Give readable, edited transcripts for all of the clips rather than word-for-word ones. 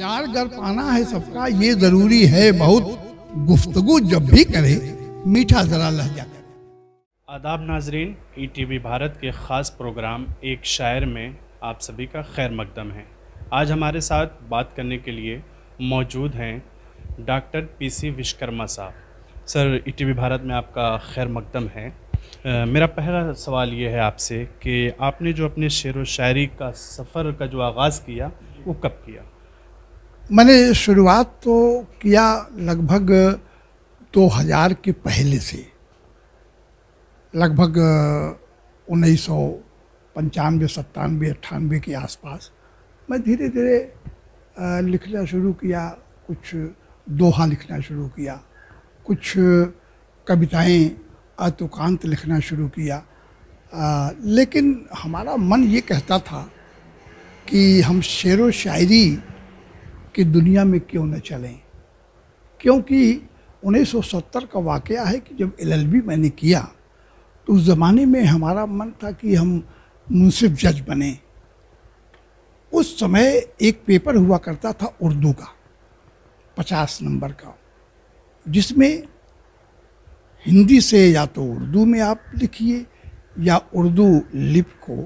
प्यार गर पाना है सबका ये जरूरी है बहुत, गुफ्तगू जब भी करे मीठा जरा लहजा। आदाब नाजरीन, ईटीवी भारत के ख़ास प्रोग्राम एक शायर में आप सभी का खैर मकदम है। आज हमारे साथ बात करने के लिए मौजूद हैं डॉक्टर पीसी विश्वकर्मा साहब। सर, ईटीवी भारत में आपका खैर मकदम है। मेरा पहला सवाल ये है आपसे कि आपने जो अपने शेर व शायरी का सफ़र का जो आगाज़ किया वो कब किया? मैंने शुरुआत तो किया लगभग 2000 के पहले से, लगभग 1995, 97, 98 के आसपास मैं धीरे धीरे लिखना शुरू किया। कुछ दोहा लिखना शुरू किया, कुछ कविताएं अतुकांत लिखना शुरू किया। लेकिन हमारा मन ये कहता था कि हम शेर व शायरी की दुनिया में क्यों न चलें, क्योंकि 1970 का वाक़या है कि जब LLB मैंने किया तो उस ज़माने में हमारा मन था कि हम मुंसिफ जज बने। उस समय एक पेपर हुआ करता था उर्दू का 50 नंबर का, जिसमें हिंदी से या तो उर्दू में आप लिखिए या उर्दू लिप को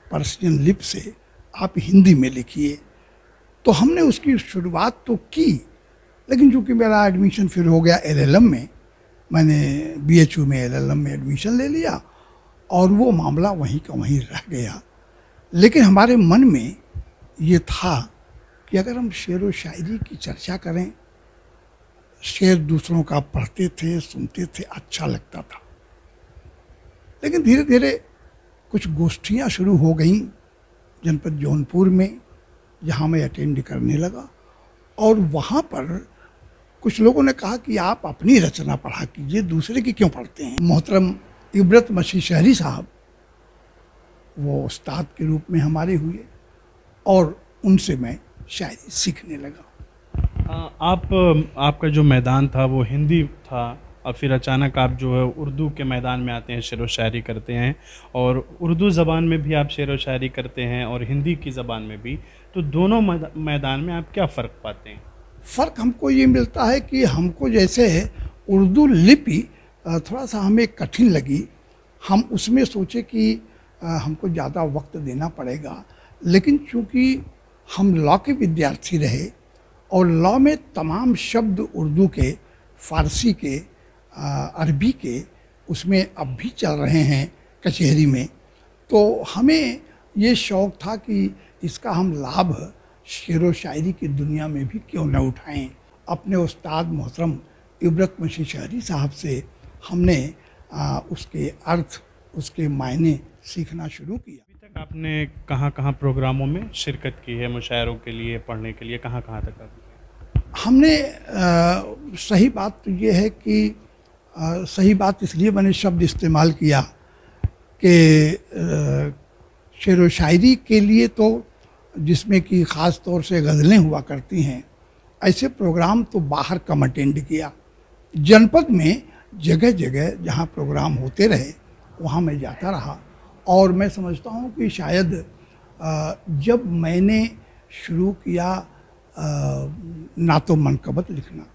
पर्शियन लिप से आप हिंदी में लिखिए। तो हमने उसकी शुरुआत तो की, लेकिन चूँकि मेरा एडमिशन फिर हो गया LLM में, मैंने BHU में LLM में एडमिशन ले लिया और वो मामला वहीं का वहीं रह गया। लेकिन हमारे मन में ये था कि अगर हम शेर व शायरी की चर्चा करें, शेर दूसरों का पढ़ते थे, सुनते थे, अच्छा लगता था। लेकिन धीरे धीरे कुछ गोष्ठियाँ शुरू हो गईं जनपद जौनपुर में, जहाँ मैं अटेंड करने लगा। और वहाँ पर कुछ लोगों ने कहा कि आप अपनी रचना पढ़ा कीजिए, दूसरे की क्यों पढ़ते हैं। मोहतरम इबरत मसीह शहरी साहब वो उस्ताद के रूप में हमारे हुए और उनसे मैं शायरी सीखने लगा। आपका जो मैदान था वो हिंदी था और फिर अचानक आप जो है उर्दू के मैदान में आते हैं, शेर व शायरी करते हैं। और उर्दू ज़बान में भी आप शेर व शायरी करते हैं और हिंदी की ज़बान में भी। तो दोनों मैदान में आप क्या फ़र्क पाते हैं? फ़र्क हमको ये मिलता है कि हमको जैसे उर्दू लिपि थोड़ा सा हमें कठिन लगी। हम उसमें सोचे कि हमको ज़्यादा वक्त देना पड़ेगा, लेकिन चूँकि हम लॉ के विद्यार्थी रहे और लॉ में तमाम शब्द उर्दू के, फ़ारसी के, अरबी के उसमें अब भी चल रहे हैं कचहरी में, तो हमें ये शौक़ था कि इसका हम लाभ शेर व शायरी की दुनिया में भी क्यों न उठाएं। अपने उस्ताद मोहतरम इबरत मसीह शहरी साहब से हमने उसके अर्थ, उसके मायने सीखना शुरू किया। अभी तक आपने कहाँ कहाँ प्रोग्रामों में शिरकत की है, मुशायरों के लिए, पढ़ने के लिए, कहाँ कहाँ तक आप? हमने सही बात तो ये है कि सही बात इसलिए मैंने शब्द इस्तेमाल किया कि शेर व शायरी के लिए तो जिसमें कि ख़ास तौर से गज़लें हुआ करती हैं, ऐसे प्रोग्राम तो बाहर कम अटेंड किया। जनपद में जगह जगह जहाँ प्रोग्राम होते रहे वहाँ मैं जाता रहा। और मैं समझता हूँ कि शायद जब मैंने शुरू किया नातो मनकबत लिखना,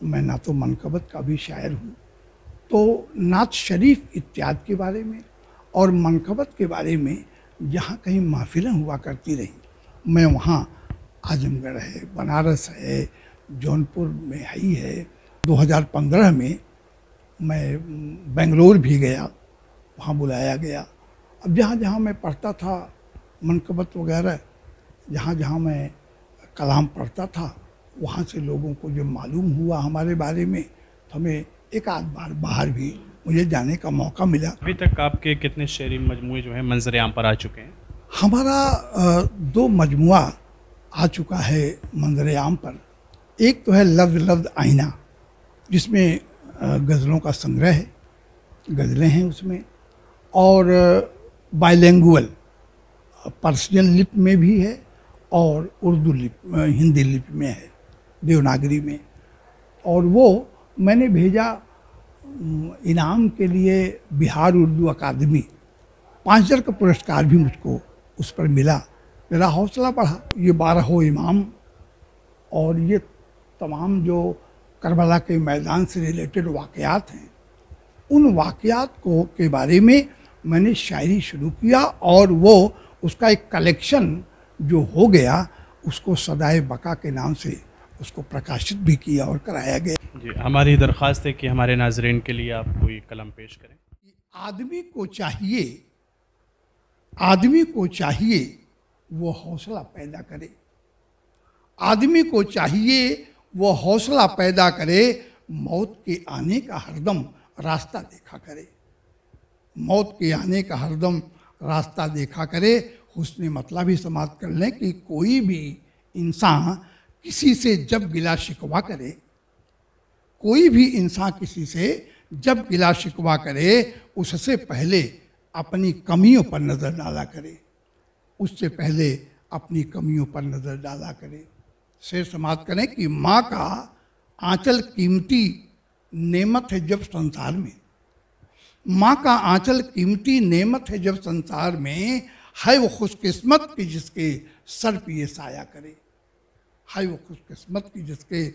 मैं नातो मनकबत का भी शायर हूँ, तो नात शरीफ इत्यादि के बारे में और मनकबत के बारे में जहाँ कहीं महफिलें हुआ करती रही, मैं वहाँ आजमगढ़ है, बनारस है, जौनपुर में ही है। 2015 में मैं बेंगलोर भी गया, वहाँ बुलाया गया। अब जहाँ जहाँ मैं पढ़ता था मनकबत वगैरह, जहाँ जहाँ मैं कलाम पढ़ता था, वहाँ से लोगों को जब मालूम हुआ हमारे बारे में, तो हमें एक आध बार बाहर भी मुझे जाने का मौका मिला। अभी तक आपके कितने शेरी मजमूए जो हैं मंजर आम पर आ चुके हैं? हमारा 2 मजमुआ आ चुका है मंजर आम पर। एक तो है लफ्ज़ लफ्ज़ आईना, जिसमें गज़लों का संग्रह है, गज़लें हैं उसमें, और बाइलिंगुअल पर्शियन लिप में भी है और उर्दू लिप, हिंदी लिप में है, देवनागरी में। और वो मैंने भेजा इनाम के लिए बिहार उर्दू अकादमी, 5,000 का पुरस्कार भी मुझको उस पर मिला। मेरा हौसला बढ़ा। ये 12 इमाम और ये तमाम जो करबला के मैदान से रिलेटेड वाक़यात हैं, उन वाक़यात को के बारे में मैंने शायरी शुरू किया और वो उसका एक कलेक्शन जो हो गया उसको सदाए बका के नाम से उसको प्रकाशित भी किया और कराया गया। जी, हमारी दरख्वास्त है कि हमारे नाजरीन के लिए आप कोई कलम पेश करें। आदमी को चाहिए वो हौसला पैदा करे, आदमी को चाहिए वो हौसला पैदा करे, मौत के आने का हरदम रास्ता देखा करे, मौत के आने का हरदम रास्ता देखा करे। हुस्न मतलब ही समाप्त कर लें कि कोई भी इंसान किसी से जब गिला शिकवा करे, कोई भी इंसान किसी से जब गिला शिकवा करे, उससे पहले अपनी कमियों पर नज़र डाला करे, उससे पहले अपनी कमियों पर नज़र डाला करे। शेर समाप्त करें कि माँ का आंचल कीमती नेमत है जब संसार में, माँ का आंचल कीमती नेमत है जब संसार में, है वो खुशकिस्मत की जिसके सर पे ये साया करे, है वो खुशकिस्मत की जिसके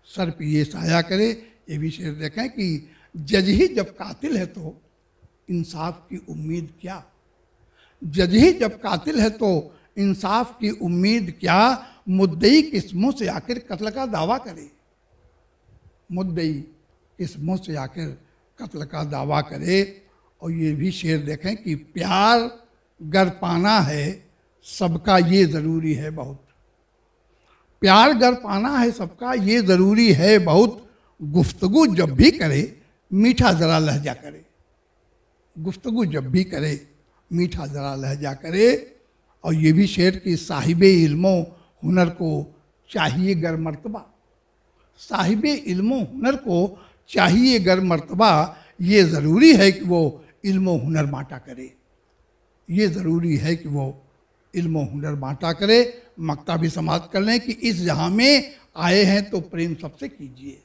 सर पे ये साया करे। ये भी शेर देखें कि जज ही जब कातिल है तो इंसाफ की उम्मीद क्या, जज ही जब कातिल है तो इंसाफ की उम्मीद क्या, मुद्दई किस मुँह से आखिर कत्ल का दावा करे, मुद्दई किस मुँह से आखिर कत्ल का दावा करे। और ये भी शेर देखें कि प्यार गर पाना है सबका ये ज़रूरी है बहुत, प्यार गर पाना है सबका ये ज़रूरी है बहुत, गुफ्तगू जब भी करे मीठा ज़रा लहजा करे, गुफ्तगू जब भी करे मीठा ज़रा लहजा करे। और ये भी शेर कि साहिबे इल्मो हुनर को चाहिए गर मर्तबा, साहिबे इल्मो हुनर को चाहिए गर मर्तबा, ये ज़रूरी है कि वो इल्मो हुनर बांटा करे, ये ज़रूरी है कि वो इल्मो हुनर बांटा करे। मक्ता भी समाप्त कर लें कि इस जहाँ में आए हैं तो प्रेम सबसे कीजिए,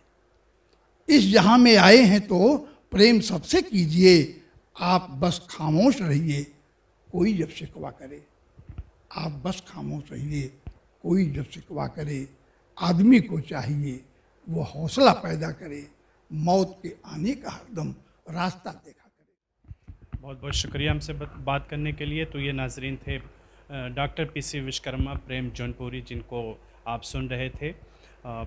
इस जहाँ में आए हैं तो प्रेम सबसे कीजिए, आप बस खामोश रहिए कोई जब शिकवा करे, आप बस खामोश रहिए कोई जब शिकवा करे। आदमी को चाहिए वो हौसला पैदा करे, मौत के आने का हरदम रास्ता देखा करे। बहुत बहुत शुक्रिया हमसे बात करने के लिए। तो ये नाजरीन थे डॉक्टर पीसी विश्वकर्मा प्रेम जौनपुरी, जिनको आप सुन रहे थे।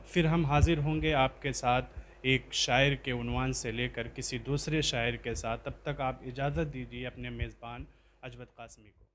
फिर हम हाजिर होंगे आपके साथ एक शायर के उन्वान से लेकर किसी दूसरे शायर के साथ। तब तक आप इजाज़त दीजिए अपने मेज़बान अजवद कासमी को।